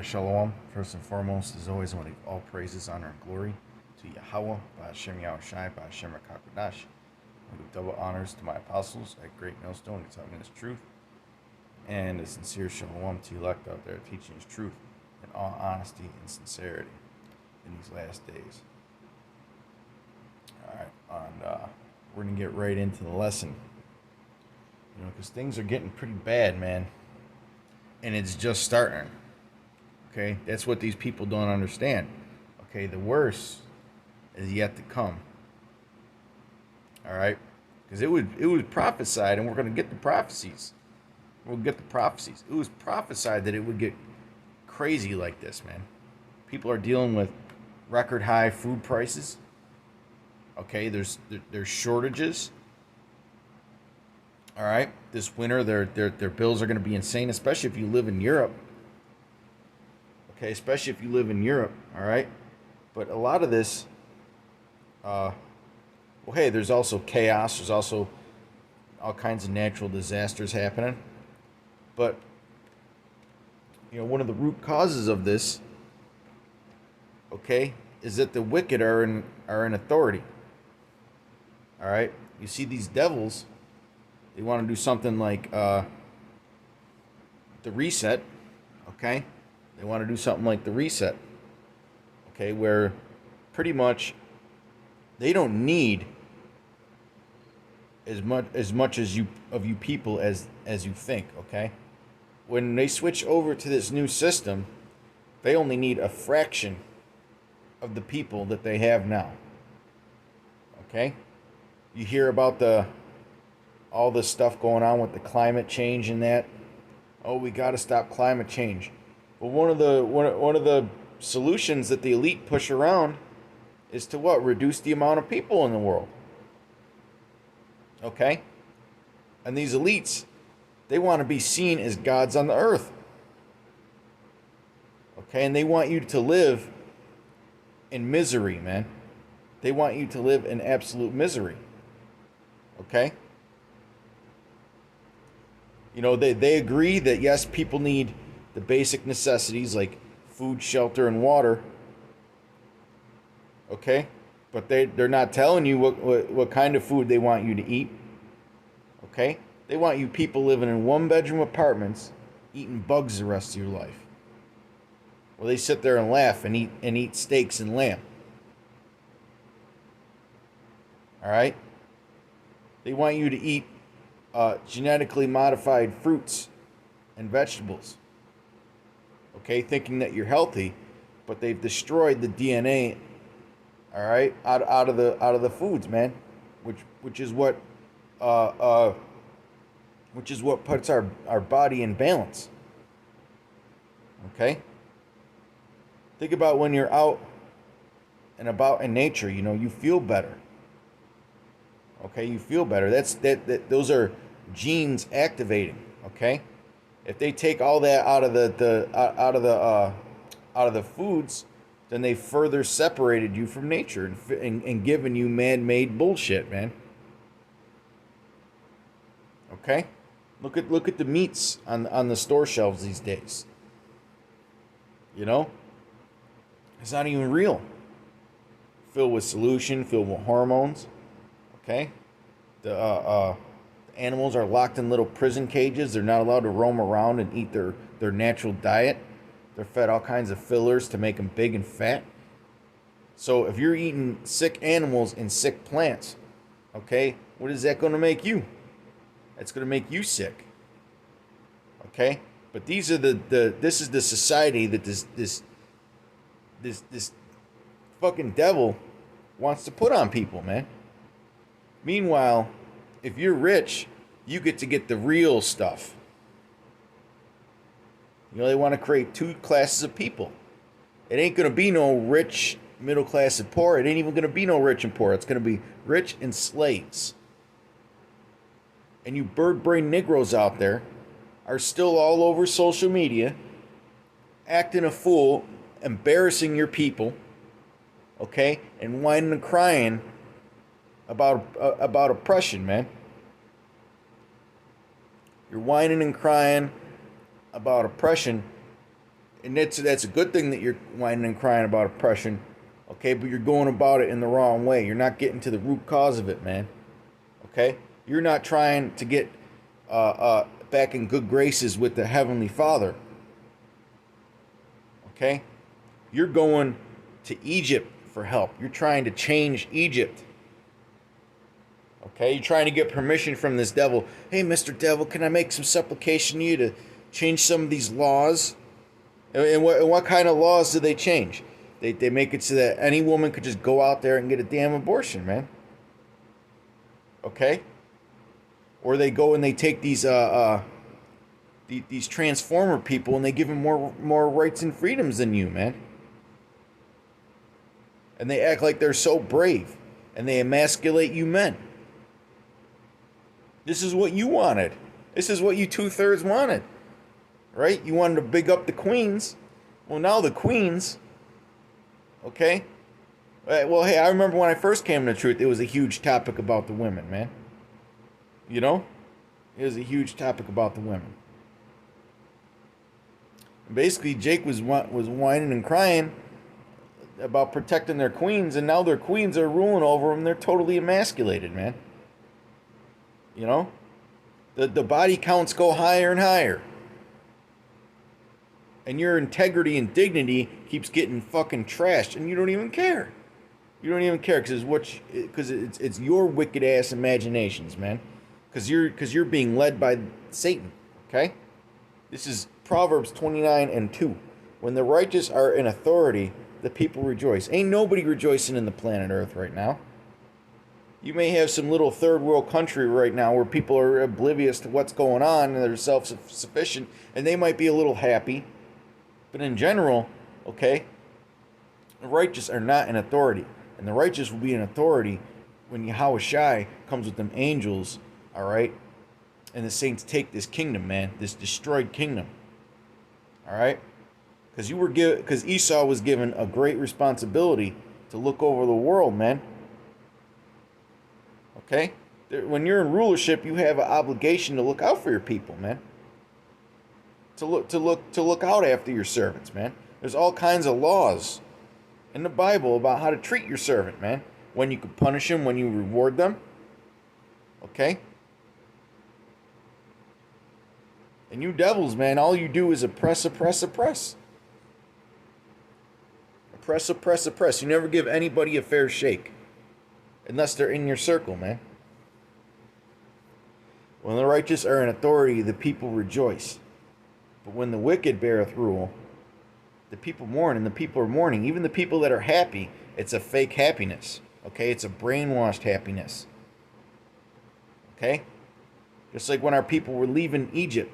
Shalom. First and foremost, as always, I want to give all praises, honor, and glory to Yahweh, Ba'ashem Yahushai, Ba'ashem HaKakodash. I give double honors to my apostles at Great Millstone, exalting His truth, and a sincere shalom to elect out there, teaching His truth in all honesty and sincerity in these last days. All right, and we're going to get right into the lesson, because things are getting pretty bad, man, and it's just starting. Okay, that's what these people don't understand. Okay, the worst is yet to come. All right, because it was prophesied, and we're going to get the prophecies. We'll get the prophecies. It was prophesied that it would get crazy like this, man. People are dealing with record high food prices. Okay, there's shortages. All right, this winter their bills are going to be insane, especially if you live in Europe. Okay, especially if you live in Europe, all right? But a lot of this, hey, there's also chaos. There's also all kinds of natural disasters happening. But, one of the root causes of this, okay, is that the wicked are in authority. All right? You see these devils, they want to do something like the reset, okay? They want to do something like the reset, okay, where pretty much they don't need as much as you people as you think, okay? When they switch over to this new system, they only need a fraction of the people that they have now. Okay? You hear about all this stuff going on with the climate change and that. Oh, we got to stop climate change. Well, one of the solutions that the elite push around is to what? Reduce the amount of people in the world. Okay? And these elites, they want to be seen as gods on the earth. Okay? And they want you to live in misery, man. They want you to live in absolute misery. Okay? They agree that yes, people need the basic necessities like food, shelter, and water. Okay? But they're not telling you what kind of food they want you to eat. Okay? They want you people living in one-bedroom apartments eating bugs the rest of your life. Well, they sit there and laugh and eat steaks and lamb. All right? They want you to eat genetically modified fruits and vegetables. Okay, thinking that you're healthy, but they've destroyed the DNA. All right, out of the foods, man, which is what puts our body in balance. Okay. Think about when you're out and about in nature. You feel better. Okay, you feel better. Those are genes activating. Okay. If they take all that out of the foods, then they further separated you from nature and given you man-made bullshit, man. Okay, look at the meats on the store shelves these days. It's not even real. Filled with solution, filled with hormones. Okay, the animals are locked in little prison cages. They're not allowed to roam around and eat their natural diet. They're fed all kinds of fillers to make them big and fat. So if you're eating sick animals and sick plants, okay, what is that going to make you? That's going to make you sick. Okay? But these are this is the society that this fucking devil wants to put on people, man. Meanwhile, if you're rich, you get to get the real stuff. They want to create two classes of people. It ain't going to be no rich, middle class, and poor. It ain't even going to be no rich and poor. It's going to be rich and slaves. And you bird brain Negroes out there are still all over social media, acting a fool, embarrassing your people, okay, and whining and crying about oppression, man. You're whining and crying about oppression And that's a good thing that you're whining and crying about oppression, okay? But you're going about it in the wrong way. You're not getting to the root cause of it, man. Okay? You're not trying to get back in good graces with the Heavenly Father. Okay? You're going to Egypt for help. You're trying to change Egypt. Okay? You're trying to get permission from this devil. Hey, Mr. Devil, can I make some supplication to you to change some of these laws? And what kind of laws do they change? They make it so that any woman could just go out there and get a damn abortion, man. Okay? Or they go and they take these transformer people and they give them more rights and freedoms than you, man. And they act like they're so brave and they emasculate you men. This is what you wanted. This is what you 2/3 wanted. Right? You wanted to big up the queens. Well, now the queens, okay? Well, hey, I remember when I first came to Truth, it was a huge topic about the women, man. You know? It was a huge topic about the women. Basically, Jake was whining and crying about protecting their queens, and now their queens are ruling over them. They're totally emasculated, man. You know? The body counts go higher and higher. And your integrity and dignity keeps getting fucking trashed, and you don't even care. You don't even care because it's your wicked ass imaginations, man. Because you're being led by Satan. Okay, this is Proverbs 29:2. When the righteous are in authority, the people rejoice. Ain't nobody rejoicing in the planet Earth right now. You may have some little third world country right now where people are oblivious to what's going on and they're self-sufficient, and they might be a little happy. But in general, okay, the righteous are not in authority. And the righteous will be in authority when Yahweh Shai comes with them angels, all right? And the saints take this kingdom, man, this destroyed kingdom, all right? Because Esau was given a great responsibility to look over the world, man. Okay? When you're in rulership, you have an obligation to look out for your people, man. To look out after your servants, man. There's all kinds of laws in the Bible about how to treat your servant, man. When you can punish them, when you reward them. Okay? And you devils, man, all you do is oppress. Oppress. You never give anybody a fair shake. Unless they're in your circle, man. When the righteous are in authority, the people rejoice. But when the wicked beareth rule, the people mourn, and the people are mourning. Even the people that are happy, it's a fake happiness. Okay? It's a brainwashed happiness. Okay? Just like when our people were leaving Egypt.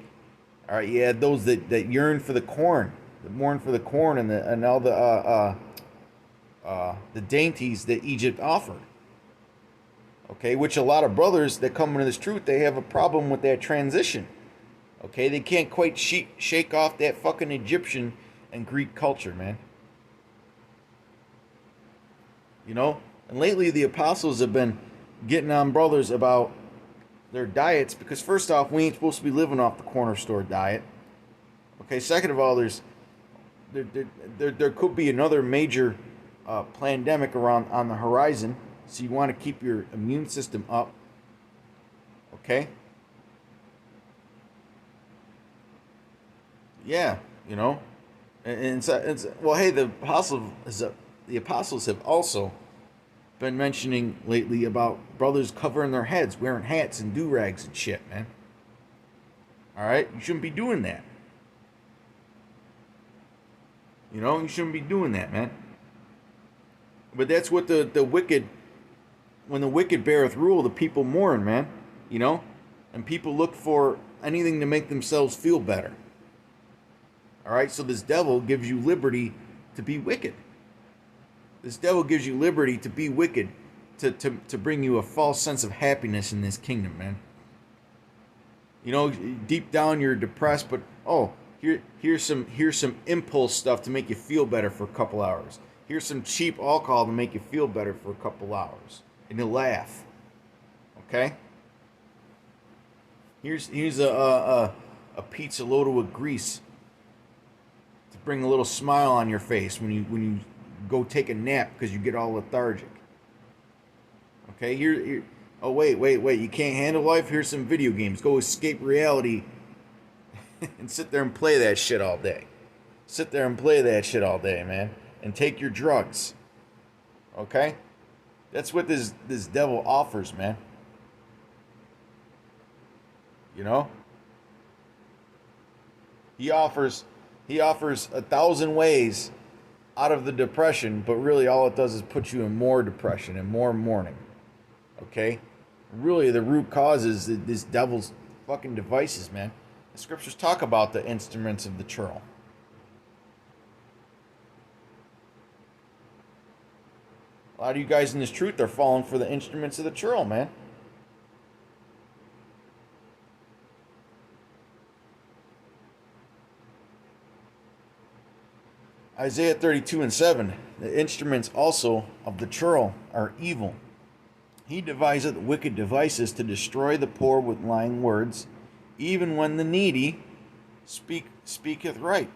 All right, you had those that yearn for the corn, that mourn for the corn and all the dainties that Egypt offered. Okay? Which a lot of brothers that come into this truth, they have a problem with that transition. Okay, they can't quite shake off that fucking Egyptian and Greek culture, man. You know? And lately the apostles have been getting on brothers about their diets because first off, we ain't supposed to be living off the corner store diet. Okay, second of all, there could be another major pandemic around on the horizon, so you want to keep your immune system up. Okay? Yeah, you know, and it's well, hey, the apostles have also been mentioning lately about brothers covering their heads, wearing hats and do-rags and shit, man. All right, you shouldn't be doing that. You know, you shouldn't be doing that, man. But that's what the wicked, when the wicked beareth rule, the people mourn, man. You know, and people look for anything to make themselves feel better. All right, so this devil gives you liberty to be wicked. This devil gives you liberty to be wicked, to bring you a false sense of happiness in this kingdom, man. You know, deep down you're depressed, but here's some impulse stuff to make you feel better for a couple hours. Here's some cheap alcohol to make you feel better for a couple hours, and you'll laugh. Okay. Here's a pizza loaded with grease bring a little smile on your face when you go take a nap because you get all lethargic. Okay, oh wait, you can't handle life? Here's some video games. Go escape reality and sit there and play that shit all day. Sit there and play that shit all day, man. And take your drugs. Okay? That's what this devil offers, man. You know? He offers 1,000 ways out of the depression, but really all it does is put you in more depression and more mourning. Okay? Really, the root cause is this devil's fucking devices, man. The scriptures talk about the instruments of the churl. A lot of you guys in this truth are falling for the instruments of the churl, man. Isaiah 32:7, the instruments also of the churl are evil. He deviseth wicked devices to destroy the poor with lying words, even when the needy speaketh right.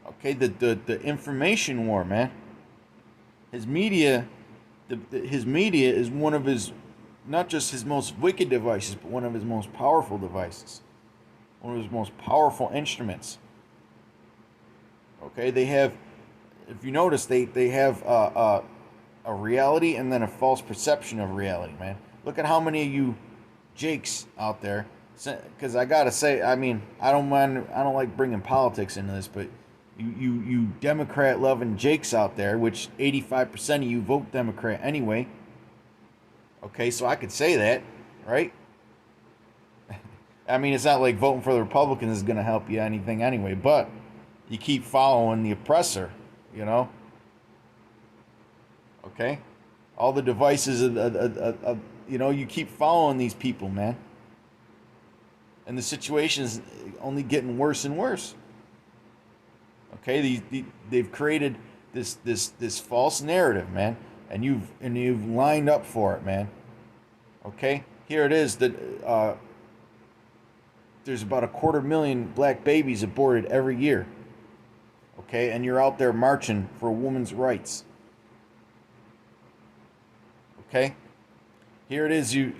Okay, the information war, man. His media, his media is one of his, not just his most wicked devices, but one of his most powerful devices. One of his most powerful instruments. Okay, they have, if you notice, they have a reality and then a false perception of reality, man. Look at how many of you Jakes out there, because I gotta say, I mean, I don't like bringing politics into this, but you Democrat loving Jakes out there, which 85% of you vote Democrat anyway. Okay, so I could say that, right? I mean, it's not like voting for the Republicans is gonna help you anything anyway, but you keep following the oppressor, you know? Okay? All the devices of you know, you keep following these people, man. And the situation is only getting worse and worse. Okay? They've created this false narrative, man. And you've lined up for it, man. Okay? Here it is that there's about 250,000 black babies aborted every year. Okay, and you're out there marching for women's rights. Okay, here it is. You're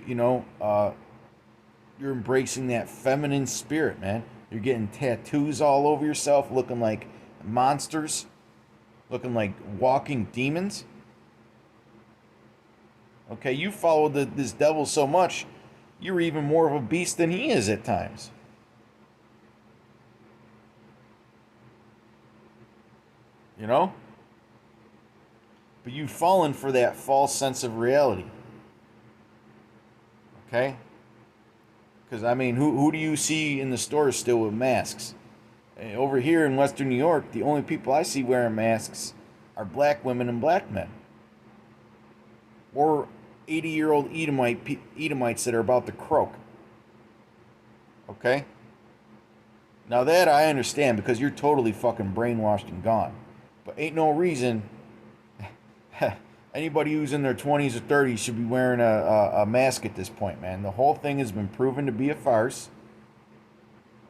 embracing that feminine spirit, man. You're getting tattoos all over yourself, looking like monsters, looking like walking demons. Okay, you follow this devil so much, you're even more of a beast than he is at times. You know? But you've fallen for that false sense of reality. Okay? Because, I mean, who do you see in the stores still with masks? Over here in Western New York, the only people I see wearing masks are black women and black men. Or 80-year-old Edomites that are about to croak. Okay? Now that I understand, because you're totally fucking brainwashed and gone. But ain't no reason anybody who's in their 20s or 30s should be wearing a mask at this point, man. The whole thing has been proven to be a farce.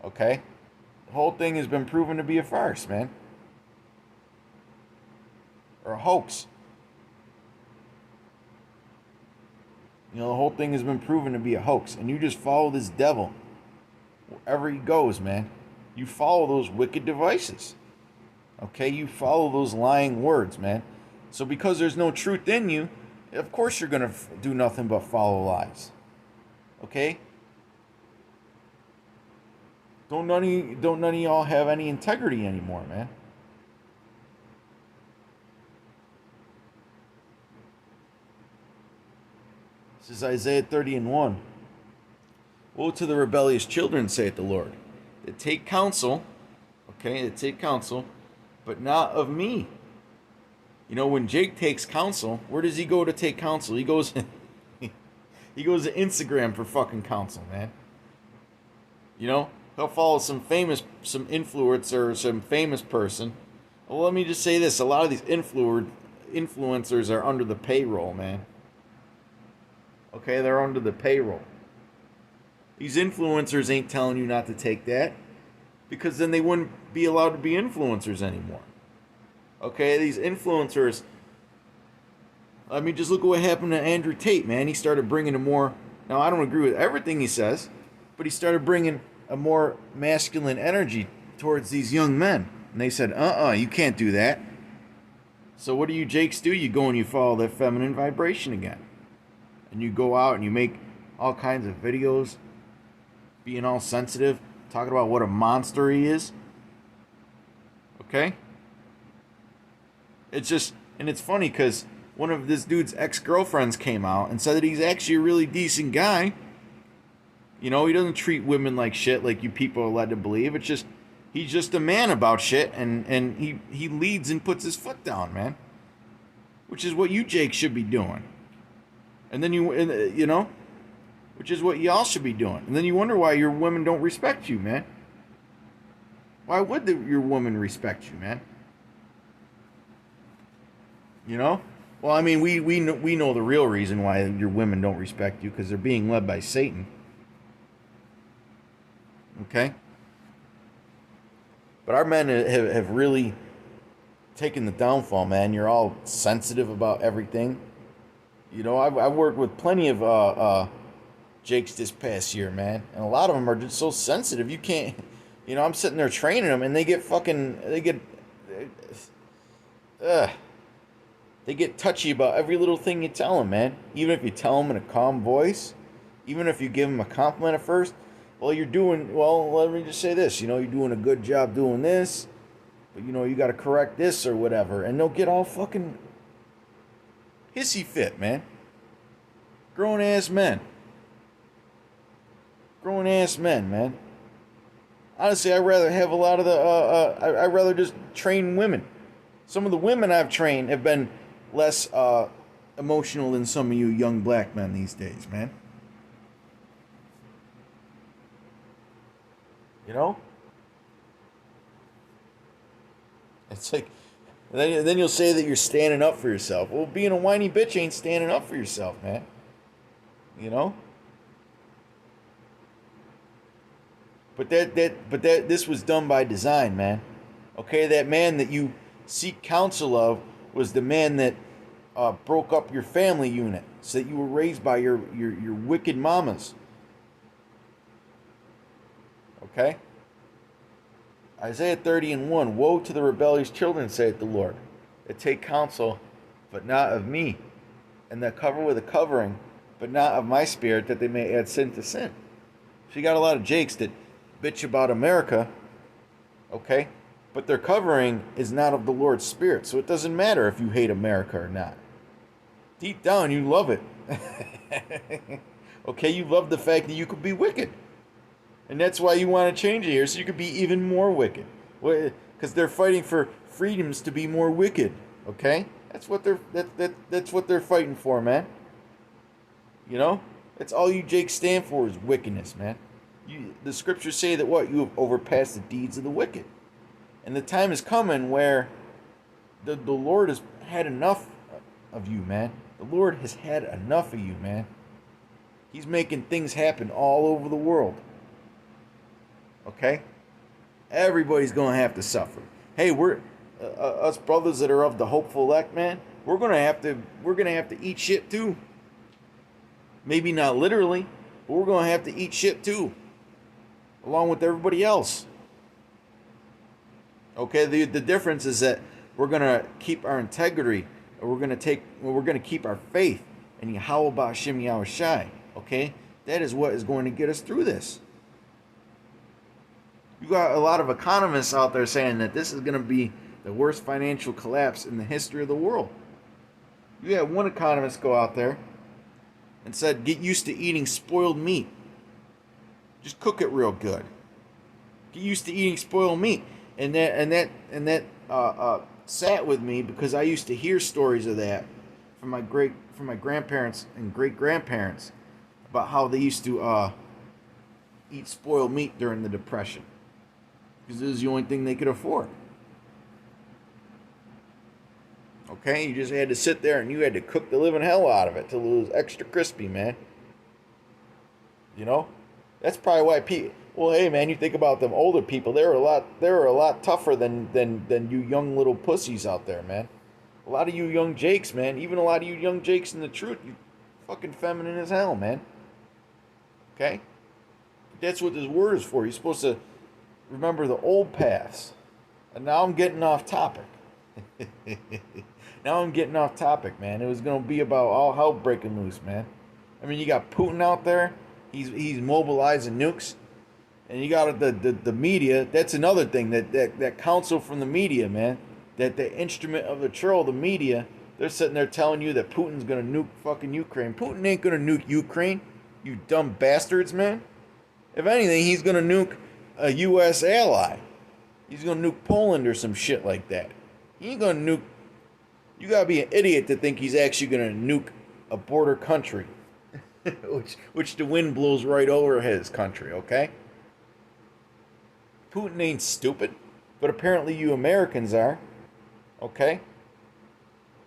Okay? The whole thing has been proven to be a farce, man. Or a hoax. You know, the whole thing has been proven to be a hoax. And you just follow this devil wherever he goes, man. You follow those wicked devices. Okay, you follow those lying words, man. So because there's no truth in you, of course you're going to do nothing but follow lies. Okay? Don't none of y'all have any integrity anymore, man. This is Isaiah 30:1. Woe to the rebellious children, saith the Lord, that take counsel, okay, that take counsel, but not of me. You know, when Jake takes counsel, where does he go to take counsel? He goes he goes to Instagram for fucking counsel, man. You know, he'll follow some influencer or some famous person. Well, let me just say this, a lot of these influencers are under the payroll, man. Okay, they're under the payroll. These influencers ain't telling you not to take that. because then they wouldn't be allowed to be influencers anymore. Okay, these influencers. I mean, just look at what happened to Andrew Tate, man. He started bringing a more. Now, I don't agree with everything he says, but he started bringing a more masculine energy towards these young men. And they said, you can't do that. So what do you Jakes do? You go and you follow that feminine vibration again. And you go out and you make all kinds of videos, being all sensitive, talking about what a monster he is. Okay? It's just, and it's funny because one of this dude's ex-girlfriends came out and said that he's actually a really decent guy. You know, he doesn't treat women like shit like you people are led to believe. It's just, he's just a man about shit, and he leads and puts his foot down, man. Which is what you Jake should be doing. And then you know, which is what y'all should be doing. And then you wonder why your women don't respect you, man. Why would your woman respect you, man? You know? Well, I mean, we know the real reason why your women don't respect you, because they're being led by Satan. Okay? But our men have really taken the downfall, man. You're all sensitive about everything. You know, I've worked with plenty of Jakes this past year, man. And a lot of them are just so sensitive. You can't, you know, I'm sitting there training them, and they get touchy about every little thing you tell them, man. Even if you tell them in a calm voice, even if you give them a compliment at first, well, let me just say this, you know, you're doing a good job doing this, but, you know, you got to correct this or whatever. And they'll get all fucking hissy fit, man. Grown-ass men. Grown-ass men, man. Honestly, I'd rather have a lot of I'd rather just train women. Some of the women I've trained have been less emotional than some of you young black men these days, man. You know? It's like, then you'll say that you're standing up for yourself. Well, being a whiny bitch ain't standing up for yourself, man. You know? But this was done by design, man. Okay, that man that you seek counsel of was the man that broke up your family unit, so that you were raised by your wicked mamas. Okay? Isaiah 30:1, woe to the rebellious children, saith the Lord, that take counsel, but not of me, and that cover with a covering, but not of my spirit, that they may add sin to sin. So you got a lot of Jakes that bitch about America, okay? But their covering is not of the Lord's Spirit, so it doesn't matter if you hate America or not. Deep down, you love it. Okay, you love the fact that you could be wicked. And that's why you want to change it here, so you could be even more wicked. Because they're fighting for freedoms to be more wicked, okay? That's what they're fighting for, man. You know? That's all you Jakes stand for is wickedness, man. The scriptures say that what? You have overpassed the deeds of the wicked. And the time is coming where the Lord has had enough of you, man. The Lord has had enough of you, man. He's making things happen all over the world. Okay? Everybody's going to have to suffer. Hey, we're us brothers that are of the hopeful elect, man. We're going to have to eat shit too. Maybe not literally, but we're going to have to eat shit too, along with everybody else. Okay, the difference is that we're going to keep our integrity, and we're going to keep our faith, and Yahweh Ba'Shem Yahweh Shai. Okay? That is what is going to get us through this. You got a lot of economists out there saying that this is going to be the worst financial collapse in the history of the world. You had one economist go out there and said, get used to eating spoiled meat. Just cook it real good. Get used to eating spoiled meat. And that sat with me, because I used to hear stories of that from my grandparents and great grandparents about how they used to eat spoiled meat during the Depression, because it was the only thing they could afford. Okay, you just had to sit there and you had to cook the living hell out of it till it was extra crispy, man. You know, that's probably why Well, hey man, you think about them older people. They were a lot tougher than you young little pussies out there, man. A lot of you young jakes, man. Even a lot of you young jakes in the truth, you fucking feminine as hell, man. Okay? That's what this word is for. You're supposed to remember the old paths. And now I'm getting off topic. Now I'm getting off topic, man. It was gonna be about all hell breaking loose, man. I mean, you got Putin out there. He's mobilizing nukes, and you got the media. That's another thing that counsel from the media, man. That the instrument of the troll, the media, they're sitting there telling you that Putin's gonna nuke fucking Ukraine. Putin ain't gonna nuke Ukraine, you dumb bastards, man. If anything, he's gonna nuke a U.S. ally. He's gonna nuke Poland or some shit like that. He ain't gonna nuke. You gotta be an idiot to think he's actually gonna nuke a border country, which the wind blows right over his country. Okay. Putin ain't stupid, but apparently you Americans are. Okay.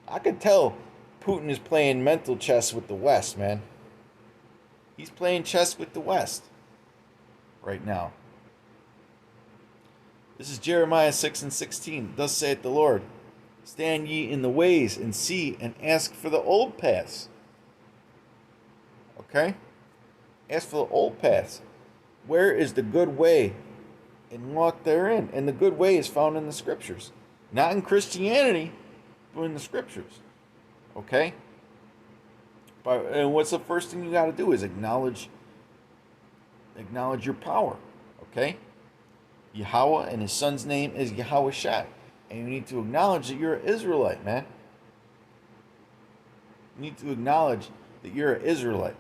I could tell Putin is playing mental chess with the West, man. He's playing chess with the West right now. This is Jeremiah 6:16. Thus saith the Lord, stand ye in the ways and see and ask for the old paths. Okay? Ask for the old paths. Where is the good way? And walk therein. And the good way is found in the scriptures. Not in Christianity, but in the scriptures. Okay? And what's the first thing you got to do is acknowledge your power. Okay? Yahweh and his son's name is Yahweh Shai. And you need to acknowledge that you're an Israelite, man. You need to acknowledge that you're an Israelite.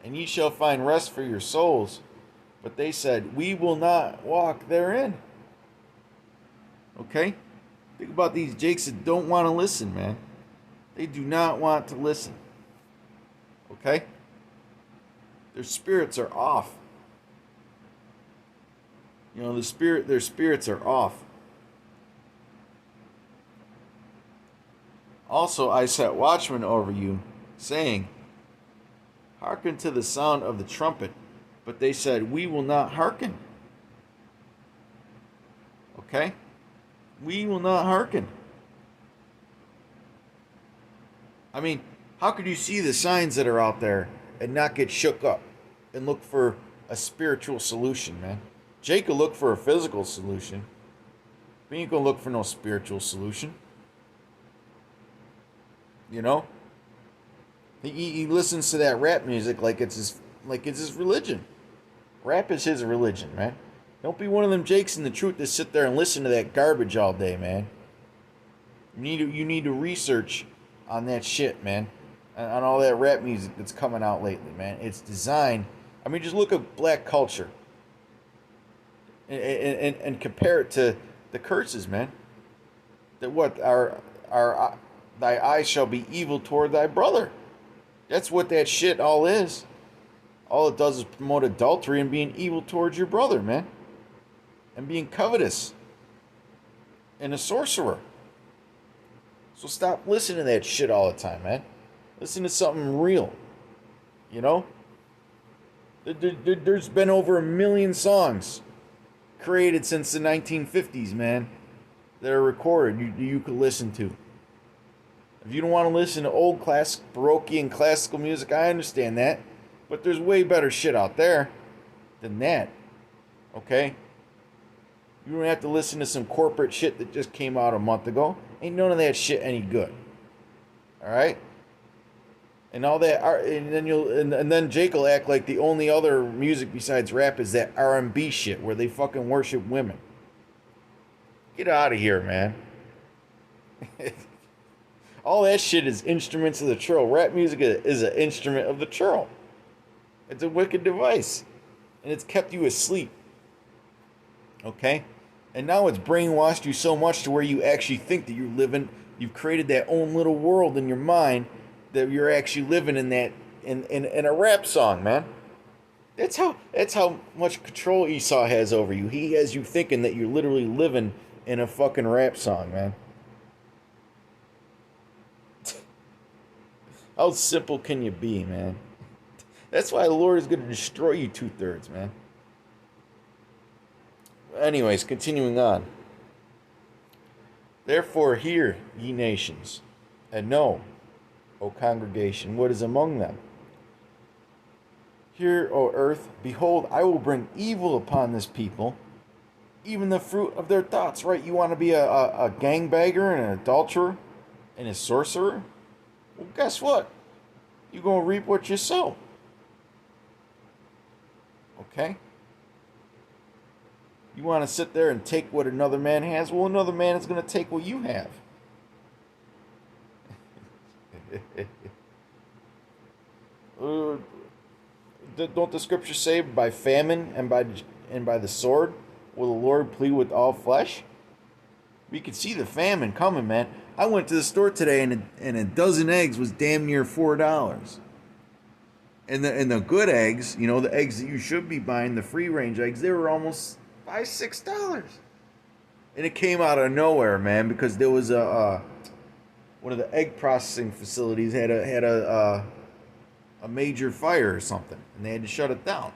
And ye shall find rest for your souls. But they said, we will not walk therein. Okay? Think about these jakes that don't want to listen, man. They do not want to listen. Okay? Their spirits are off. You know, their spirits are off. Also, I set watchmen over you, saying, hearken to the sound of the trumpet. But they said, we will not hearken. Okay? We will not hearken. I mean, how could you see the signs that are out there and not get shook up and look for a spiritual solution, man? Jake will look for a physical solution. But he ain't gonna look for no spiritual solution. You know? He listens to that rap music like it's his religion. Rap is his religion, man. Don't be one of them jakes in the truth that sit there and listen to that garbage all day, man. You need to research on that shit, man. On all that rap music that's coming out lately, man. It's designed. I mean, just look at black culture and compare it to the curses, man. That what thy eyes shall be evil toward thy brother. That's what that shit all is. All it does is promote adultery and being evil towards your brother, man. And being covetous. And a sorcerer. So stop listening to that shit all the time, man. Listen to something real. You know? There's been over 1 million songs created since the 1950s, man, that are recorded you could listen to. If you don't want to listen to old classic, Baroque and classical music, I understand that. But there's way better shit out there than that. Okay? You don't have to listen to some corporate shit that just came out a month ago. Ain't none of that shit any good. Alright? And all that and then Jake will act like the only other music besides rap is that R&B shit where they fucking worship women. Get out of here, man. All that shit is instruments of the churl. Rap music is an instrument of the churl. It's a wicked device. And it's kept you asleep. Okay? And now it's brainwashed you so much to where you actually think that you've created that own little world in your mind that you're actually living in that in a rap song, man. That's how much control Esau has over you. He has you thinking that you're literally living in a fucking rap song, man. How simple can you be, man? That's why the Lord is going to destroy you 2/3, man. Anyways, continuing on. Therefore, hear, ye nations, and know, O congregation, what is among them. Hear, O earth, behold, I will bring evil upon this people, even the fruit of their thoughts. Right? You want to be a gangbanger and an adulterer and a sorcerer? Well, guess what? You're going to reap what you sow. Okay? You want to sit there and take what another man has? Well, another man is going to take what you have. Don't the scriptures say by famine and by the sword will the Lord plead with all flesh? We could see the famine coming, man. I went to the store today and a dozen eggs was damn near $4. And the good eggs, you know, the eggs that you should be buying, the free range eggs, they were almost $5-6. And it came out of nowhere, man, because there was one of the egg processing facilities had a major fire or something, and they had to shut it down.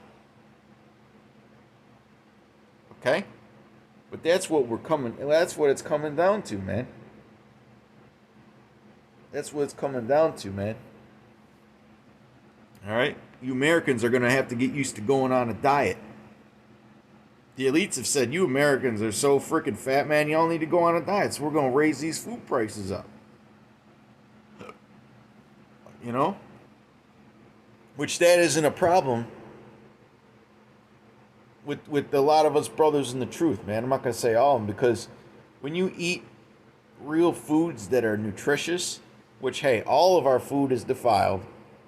Okay? But that's what it's coming down to, man. That's what it's coming down to, man. All right? You Americans are going to have to get used to going on a diet. The elites have said, you Americans are so freaking fat, man, y'all need to go on a diet, so we're going to raise these food prices up. You know? Which that isn't a problem with a lot of us brothers in the truth, man. I'm not going to say all of them, because when you eat real foods that are nutritious, which, hey, all of our food is defiled.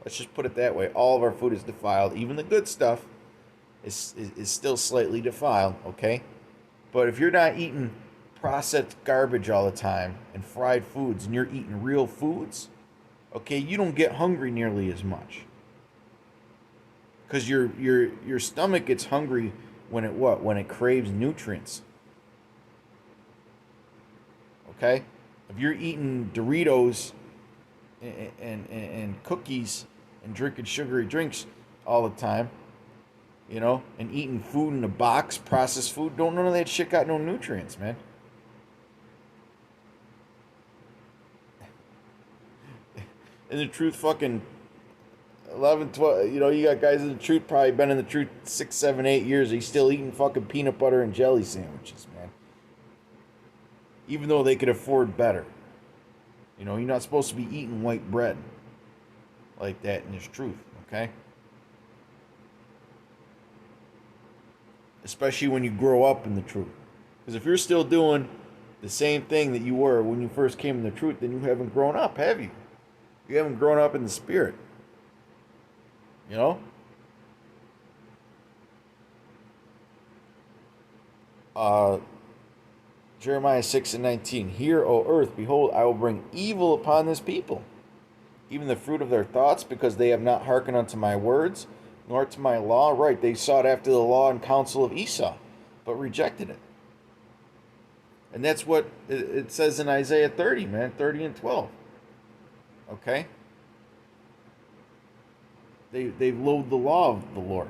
Let's just put it that way. All of our food is defiled. Even the good stuff is still slightly defiled, okay? But if you're not eating processed garbage all the time and fried foods, and you're eating real foods, okay, you don't get hungry nearly as much. Because your stomach gets hungry when it craves nutrients. Okay? If you're eating Doritos and cookies and drinking sugary drinks all the time, you know, and eating food in a box, processed food, none of that shit got no nutrients, man. And the truth, fucking 11, 12, you know, you got guys in the truth probably been in the truth 6, 7, 8 years. He's still eating fucking peanut butter and jelly sandwiches, man. Even though they could afford better. You know, you're not supposed to be eating white bread like that in this truth, okay? Especially when you grow up in the truth. Because if you're still doing the same thing that you were when you first came in the truth, then you haven't grown up, have you? You haven't grown up in the spirit. You know? Jeremiah 6:19. Hear, O earth, behold, I will bring evil upon this people, even the fruit of their thoughts, because they have not hearkened unto my words, nor to my law. Right, they sought after the law and counsel of Esau, but rejected it. And that's what it says in Isaiah 30, man, 30 and 12. Okay? They've loathed the law of the Lord.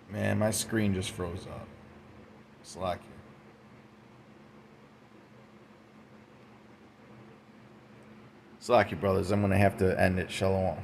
Man, my screen just froze up. Slack here. Slack you, brothers. I'm going to have to end it. Shalom.